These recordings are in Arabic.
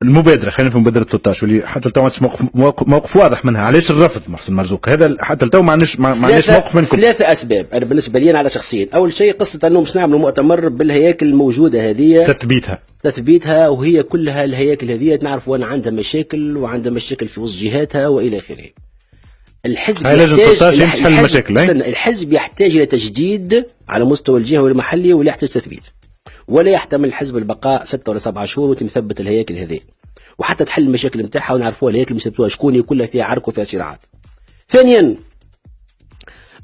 المبادره، خلينا في مبادره 13 واللي حتى تو ما عندش موقف واضح منها. علاش الرفض محسن مرزوق؟ هذا حتى تو ما عندناش موقف منكم. ثلاثه اسباب انا بالنسبه لي على شخصيا. اول شيء قصه انه باش نعملوا مؤتمر بالهياكل الموجوده هذه، تثبيتها وهي كلها الهياكل هذه نعرفوا ان عندها مشاكل وعندها مشاكل في وسط جهاتها والى اخره. الحزب الحزب يحتاج الى تجديد على مستوى الجهه والمحلي، ولا يحتاج تثبيت، ولا يحتمل الحزب البقاء 6 ولا 7 شهور وتثبت الهياكل هذه وحتى تحل المشاكل نتاعها ونعرفوها. الهياكل اللي مثبتوها شكون كلها فيها عرك وفيها صراعات. ثانيا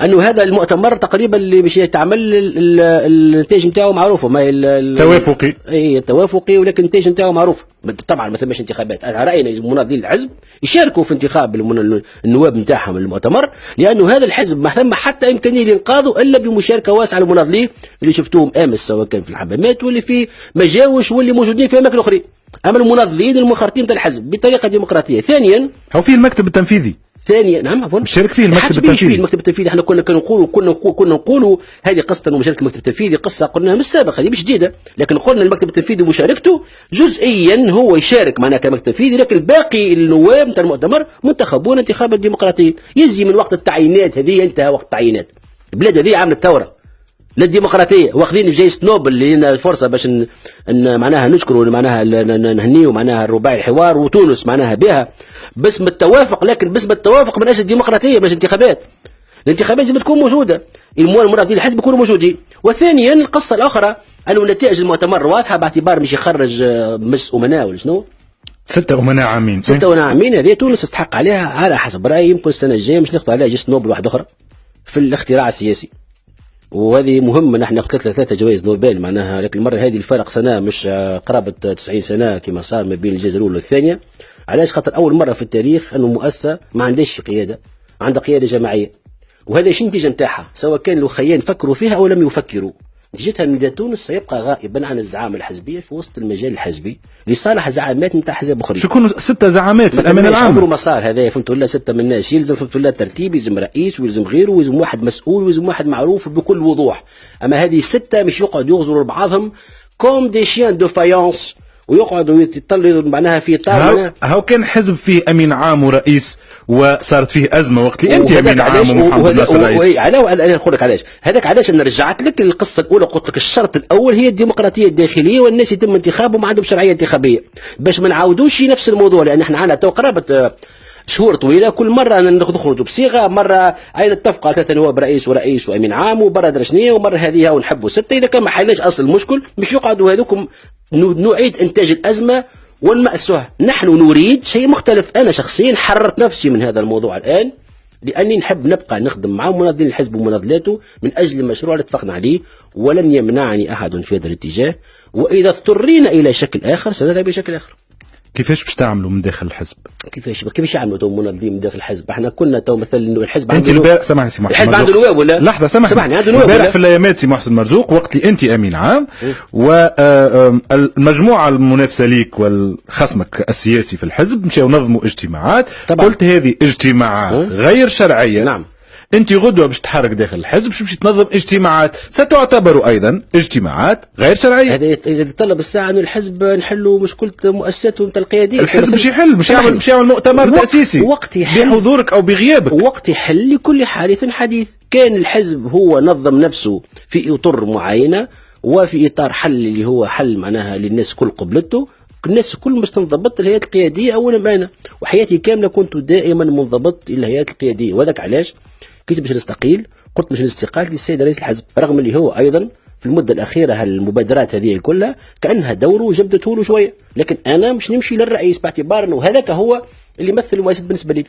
انه هذا المؤتمر تقريبا اللي باش يتعمل النتائج نتاعو معروفه، ما توافقي، اي التوافقي، ولكن النتائج نتاعو معروفه. طبعا ما ثماش انتخابات. انا راينا مناضلين الحزب يشاركوا في انتخاب النواب نتاعهم المؤتمر، لانه هذا الحزب ما ثم حتى امكانيه لانقاذه الا بمشاركه واسعه للمناضلين اللي شفتوهم امس، سواء كان في الحمامات واللي في مجاوش واللي موجودين في اماكن اخرى. اما المناضلين المنخرطين نتاع الحزب بطريقه ديمقراطيه. ثانيا هو في المكتب التنفيذي. نعم عفوا مشارك فيه المكتب التنفيذي. المكتب التنفيذي احنا كنا نقولوا هذه قصه انه مشاركه المكتب التنفيذي قصه قلناها من السابق، هذه مش جديده، لكن قلنا المكتب التنفيذي مشاركته جزئيا هو يشارك معناها كمكتب تنفيذي، لكن باقي النواب نتاع المؤتمر منتخبون انتخابات ديمقراطيه. يجي من وقت التعيينات هذه، انتهى وقت التعيينات. البلاد هذه عملت ثوره للديمقراطيه، واخذين جائزه نوبل اللي لنا الفرصه باش معناها نشكروا معناها نهنيوا معناها الرباعي الحوار وتونس معناها بها باسم التوافق، لكن باسم التوافق من اجل الديمقراطيه باش الانتخابات لازم تكون موجوده، المناضلين الحزب يكونوا موجودين. وثانيا القصه الاخرى انه نتائج المؤتمر واضحه باعتبار مش يخرج مجلس امناء ولا شنو 6 أمناء عامين. 6 أمناء عامين هذه تونس تستحق عليها على حسب رايي. يمكن السنه الجايه مش ناخذ عليها جائزه نوبل واحده اخرى في الاختراع السياسي، وهذه مهمه. نحن ناخذ 3 جوائز نوبل معناها، لكن المره هذه الفرق سنه مش قرابه 90 سنه كما صار ما بين الجائزه الاولى والثانيه. علاش؟ خاطر اول مره في التاريخ انه مؤسسه ما عندهاش قياده، عندها قياده جماعيه، وهذا شنو النتيجه نتاعها؟ سواء كان الخيان فكروا فيها او لم يفكروا، نتيجتها ان تونس سيبقى غائبا عن الزعامه الحزبيه في وسط المجال الحزبي لصالح زعامات نتاع احزاب اخرين. شكون 6 زعامات في الامانه العامه؟ عمره ما صار هذا، فهمت ولا 6 من الناس يلزم، فهمت ولا ترتيب، يلزم رئيس ويلزم غيره ويلزم واحد مسؤول ويلزم واحد معروف بكل وضوح. اما هذه 6 مش يقعدوا يغزروا لبعضهم كوم دي شيان دو فايونس ويقعدوا يطلعوا معناها في اطار. هاو كان حزب فيه امين عام ورئيس وصارت فيه ازمه وقت اللي انت امين عام ومحمد ناصر رئيس. انا نقول لك علاش هذاك، علاش انا رجعت لك القصه الاولى، قلت لك الشرط الاول هي الديمقراطيه الداخليه والناس يتم انتخابهم عندهم شرعيه انتخابيه، باش ما نعاودوش نفس الموضوع. لان احنا عندنا تو قرابه شهور طويله كل مره نخرجوا بصيغه، مره اين نتفقوا على 3 نواب رئيس ورئيس وامين عام، ومره درشنيه، ومره هذه ونحبوا 6. اذا كان ما حلناش اصل المشكل مش يقعدوا هذوكم نعيد انتاج الازمه ونمأسها. نحن نريد شيء مختلف. انا شخصيا حررت نفسي من هذا الموضوع الان، لاني نحب نبقى نخدم مع مناضلين الحزب ومناضلاته من اجل المشروع اللي اتفقنا عليه، ولن يمنعني احد في هذا الاتجاه. واذا اضطرينا الى شكل اخر سنذهب بشكل اخر. كيفاش باش تعملوا من داخل الحزب؟ كيفاش يعملوا تو مناضلين من داخل الحزب؟ احنا كنا تو مثلا الحزب انت البارح سامحني سي محسن، الحزب عنده نواب ولا لحظه سامحني عنده نواب البارح في الايامات سي محسن مرزوق وقت اللي انت امين عام والمجموعه المنافسه ليك والخصمك السياسي في الحزب مشاو نظموا اجتماعات طبعا. قلت هذه اجتماعات غير شرعيه. نعم. انت غدوه باش تحرك داخل الحزب باش تنظم اجتماعات ستعتبر ايضا اجتماعات غير شرعيه. هذا يتطلب الساعه انه الحزب نحلوا مشكله مؤسساته القياديه. الحزب باش يحل، باش يعمل مؤتمر تاسيسي بحضورك او بغيابك. وقت يحل لكل حادث حديث. كان الحزب هو نظم نفسه في اطر معينه وفي اطار حل اللي هو حل معناها للناس كل قبلته، الناس كل مش تنضبط الهيئات القياديه اولا. انا وحياتي كامله كنت دائما منضبط الى الهيئات القياديه، وذاك علاش كنت باش نستقيل قلت باش الاستقالة للسيد رئيس الحزب، رغم اللي هو ايضا في المده الاخيره هالمبادرات هذه كلها كانها دوره وجبدته له شويه، لكن انا مش نمشي للرئيس باعتبار انه هذاك هو اللي يمثل المؤسسه بالنسبه لي.